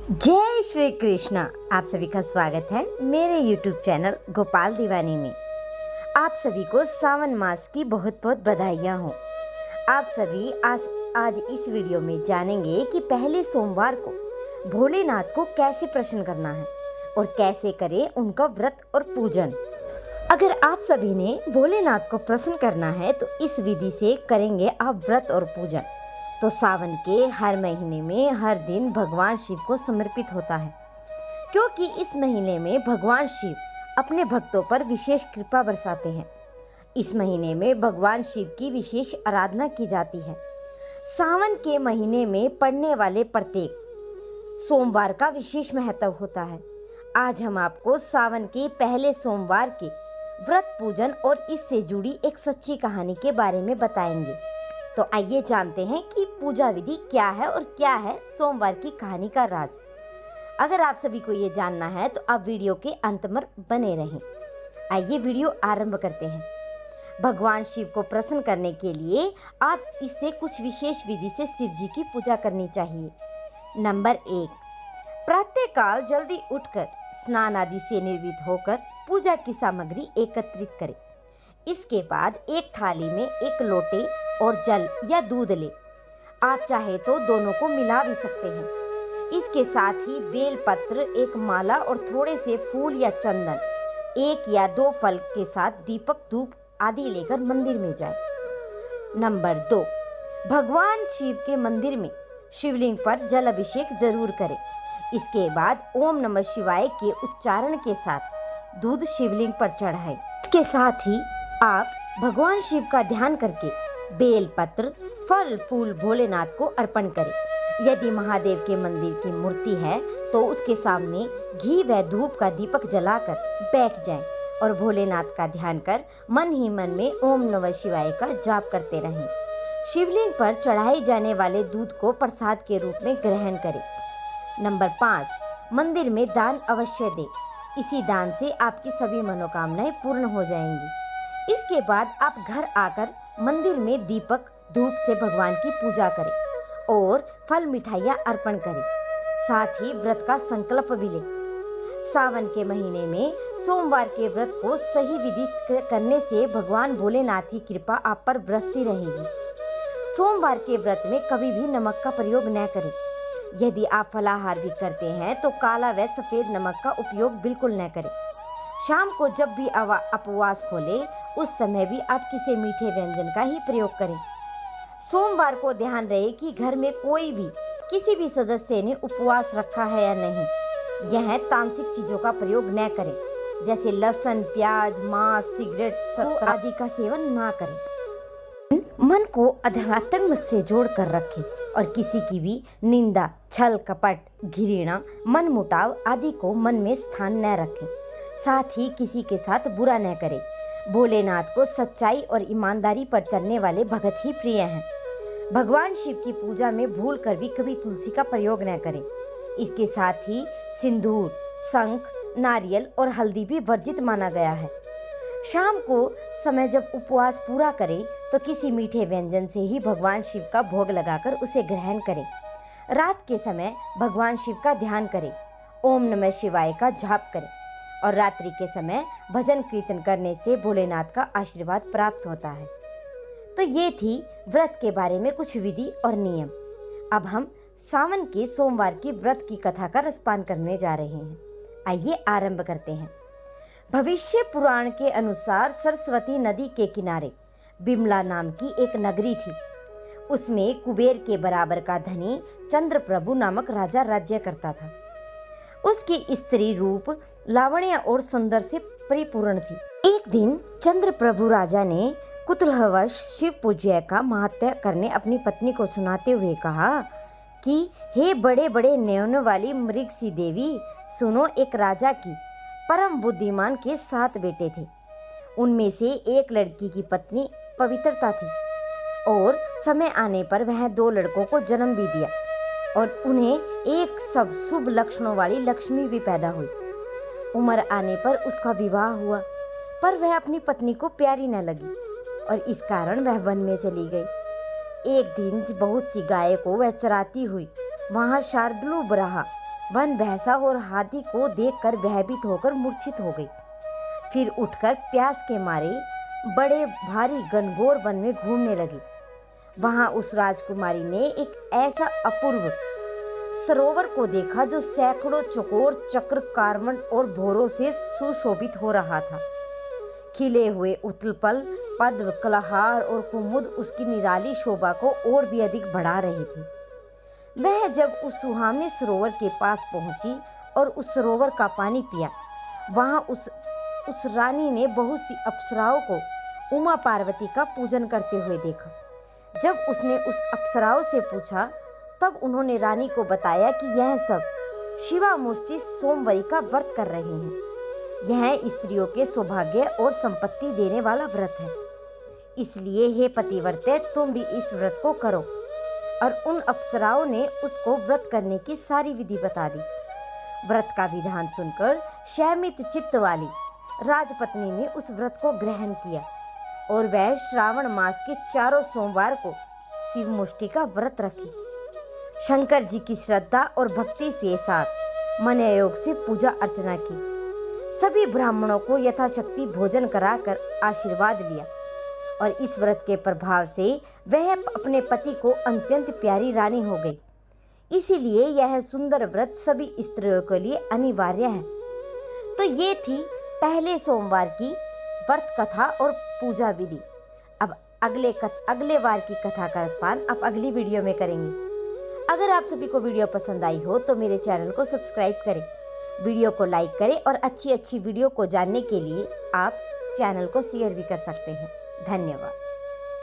जय श्री कृष्णा। आप सभी का स्वागत है मेरे YouTube चैनल गोपाल दीवानी में। आप सभी को सावन मास की बहुत बहुत बधाइयाँ हों। आप सभी आज इस वीडियो में जानेंगे कि पहले सोमवार को भोलेनाथ को कैसे प्रसन्न करना है और कैसे करें उनका व्रत और पूजन। अगर आप सभी ने भोलेनाथ को प्रसन्न करना है तो इस विधि से करेंगे आप व्रत और पूजन, तो सावन के हर महीने में हर दिन भगवान शिव को समर्पित होता है, क्योंकि इस महीने में भगवान शिव अपने भक्तों पर विशेष कृपा बरसाते हैं। इस महीने में भगवान शिव की विशेष आराधना की जाती है। सावन के महीने में पड़ने वाले प्रत्येक सोमवार का विशेष महत्व होता है। आज हम आपको सावन के पहले सोमवार के व्रत पूजन और इससे जुड़ी एक सच्ची कहानी के बारे में बताएंगे। तो आइए जानते हैं कि पूजा विधि क्या है और क्या है सोमवार की कहानी का राज। अगर आप सभी को ये जानना है तो आप वीडियो के अंत में बने रहें। आइए वीडियो आरंभ करते हैं। भगवान शिव को प्रसन्न करने के लिए आप इससे कुछ विशेष विधि से शिव जी की पूजा करनी चाहिए। नंबर 1, प्रातःकाल जल्दी उठकर स्नान आदि से निर्वित होकर पूजा की सामग्री एकत्रित करें। इसके बाद एक थाली में एक लोटे और जल या दूध ले। आप चाहे तो दोनों को मिला भी सकते हैं। इसके साथ ही बेल पत्र, एक माला और थोड़े से फूल या चंदन, 1 या 2 फल के साथ दीपक, धूप आदि लेकर मंदिर में जाएं। नंबर 2, भगवान शिव के मंदिर में शिवलिंग पर जल अभिषेक जरूर करें। इसके बाद ओम नमः शिवाय के उच्चारण के साथ दूध शिवलिंग पर चढ़ाएं। इसके साथ ही आप भगवान शिव का ध्यान करके बेल पत्र, फल फूल भोलेनाथ को अर्पण करें। यदि महादेव के मंदिर की मूर्ति है तो उसके सामने घी व धूप का दीपक जलाकर बैठ जाएं और भोलेनाथ का ध्यान कर मन ही मन में ओम नमः शिवाय का जाप करते रहें। शिवलिंग पर चढ़ाए जाने वाले दूध को प्रसाद के रूप में ग्रहण करें। नंबर 5, मंदिर में दान अवश्य दें। इसी दान से आपकी सभी मनोकामनाएं पूर्ण हो जाएंगी। इसके बाद आप घर आकर मंदिर में दीपक, धूप से भगवान की पूजा करें और फल मिठाइयाँ अर्पण करें। साथ ही व्रत का संकल्प भी लें। सावन के महीने में सोमवार के व्रत को सही विधि करने से भगवान भोलेनाथ की कृपा आप पर बरसती रहेगी। सोमवार के व्रत में कभी भी नमक का प्रयोग न करें। यदि आप फलाहार भी करते हैं तो काला व सफ़ेद नमक का उपयोग बिल्कुल न करें। शाम को जब भी उपवास खोले उस समय भी आप किसी मीठे व्यंजन का ही प्रयोग करें। सोमवार को ध्यान रहे कि घर में कोई भी किसी भी सदस्य ने उपवास रखा है या नहीं। यह तामसिक चीज़ों का प्रयोग न करें, जैसे लहसुन, प्याज, मांस, सिगरेट, सत्तर आदि का सेवन ना करें। मन को अध्यात्म से जोड़ कर रखें और किसी की भी निंदा, छल कपट, घृणा, मनमुटाव आदि को मन में स्थान न रखें। साथ ही किसी के साथ बुरा न करें। भोलेनाथ को सच्चाई और ईमानदारी पर चलने वाले भगत ही प्रिय हैं। भगवान शिव की पूजा में भूल कर भी कभी तुलसी का प्रयोग न करें। इसके साथ ही सिंदूर, शंख, नारियल और हल्दी भी वर्जित माना गया है। शाम को समय जब उपवास पूरा करें तो किसी मीठे व्यंजन से ही भगवान शिव का भोग लगाकर उसे ग्रहण करें। रात के समय भगवान शिव का ध्यान करें, ओम नमः शिवाय का जाप करें और रात्रि के समय भजन कीर्तन करने से भोलेनाथ का आशीर्वाद प्राप्त होता है। तो ये थी व्रत के बारे में कुछ विधि और नियम। अब हम सावन के सोमवार की व्रत की कथा का रसपान करने जा रहे हैं। आइए आरंभ करते हैं। भविष्य पुराण के अनुसार सरस्वती नदी के किनारे बिमला नाम की एक नगरी थी। उसमें कुबेर के बराबर का धनी चंद्रप्रभु नामक राजा राज्य करता था। उसकी स्त्री रूप, लावण्य और सुंदर से परिपूर्ण थी। एक दिन चंद्रप्रभु राजा ने कुतूहलवश शिव पूज्य का महात्म्य करने अपनी पत्नी को सुनाते हुए कहा कि हे बड़े बड़े नयनों वाली मृगसी देवी, सुनो, एक राजा की परम बुद्धिमान के 7 बेटे थे। उनमें से एक लड़की की पत्नी पवित्रता थी और समय आने पर वह 2 लड़कों को जन्म भी दिया और उन्हें एक सब शुभ लक्षणों वाली लक्ष्मी भी पैदा हुई। उम्र आने पर उसका विवाह हुआ, पर वह अपनी पत्नी को प्यारी न लगी और इस कारण वह वन में चली गई। एक दिन बहुत सी गायों को वह चराती हुई वहाँ शार्दुल रहा वन भैंसा और हाथी को देखकर भयभीत होकर मूर्छित हो गई। फिर उठकर प्यास के मारे बड़े भारी घनघोर वन में घूमने लगी। वहां उस राजकुमारी ने एक ऐसा अपूर्व सरोवर को देखा जो सैकड़ों चकोर चक्र कार्बन और भौरों से सुशोभित हो रहा था। खिले हुए उत्पल पद्म कलहार और कुमुद उसकी निराली शोभा को और भी अधिक बढ़ा रहे थे। वह जब उस सुहावने सरोवर के पास पहुंची और उस सरोवर का पानी पिया, वहां उस रानी ने बहुत सी अप्सराओं को उमा पार्वती का पूजन करते हुए देखा। जब उसने उस अप्सराओं से पूछा, तब उन्होंने रानी को बताया कि यह सब शिवामुष्टि सोमवती का व्रत कर रहे हैं। यह स्त्रियों के सौभाग्य और संपत्ति देने वाला व्रत है। इसलिए हे पतिव्रते, तुम भी इस व्रत को करो। और उन अप्सराओं ने उसको व्रत करने की सारी विधि बता दी। व्रत का विधान सुनकर शैमित चित्त वाली राजपत्नी ने उस व्रत को ग्रहण किया और वह श्रावण मास के चारों सोमवार को शिवमुष्टि का व्रत रखी। शंकर जी की श्रद्धा और भक्ति के साथ मन योग से पूजा अर्चना की। सभी ब्राह्मणों को यथाशक्ति भोजन कराकर आशीर्वाद लिया और इस व्रत के प्रभाव से वह अपने पति को अत्यंत प्यारी रानी हो गई। इसीलिए यह सुंदर व्रत सभी स्त्रियों के लिए अनिवार्य है। तो ये थी पहले सोमवार की व्रत कथा और पूजा विधि। अब अगले वार की कथा का स्पान आप अगली वीडियो में करेंगे। अगर आप सभी को वीडियो पसंद आई हो तो मेरे चैनल को सब्सक्राइब करें, वीडियो को लाइक करें और अच्छी वीडियो को जानने के लिए आप चैनल को शेयर भी कर सकते हैं। धन्यवाद।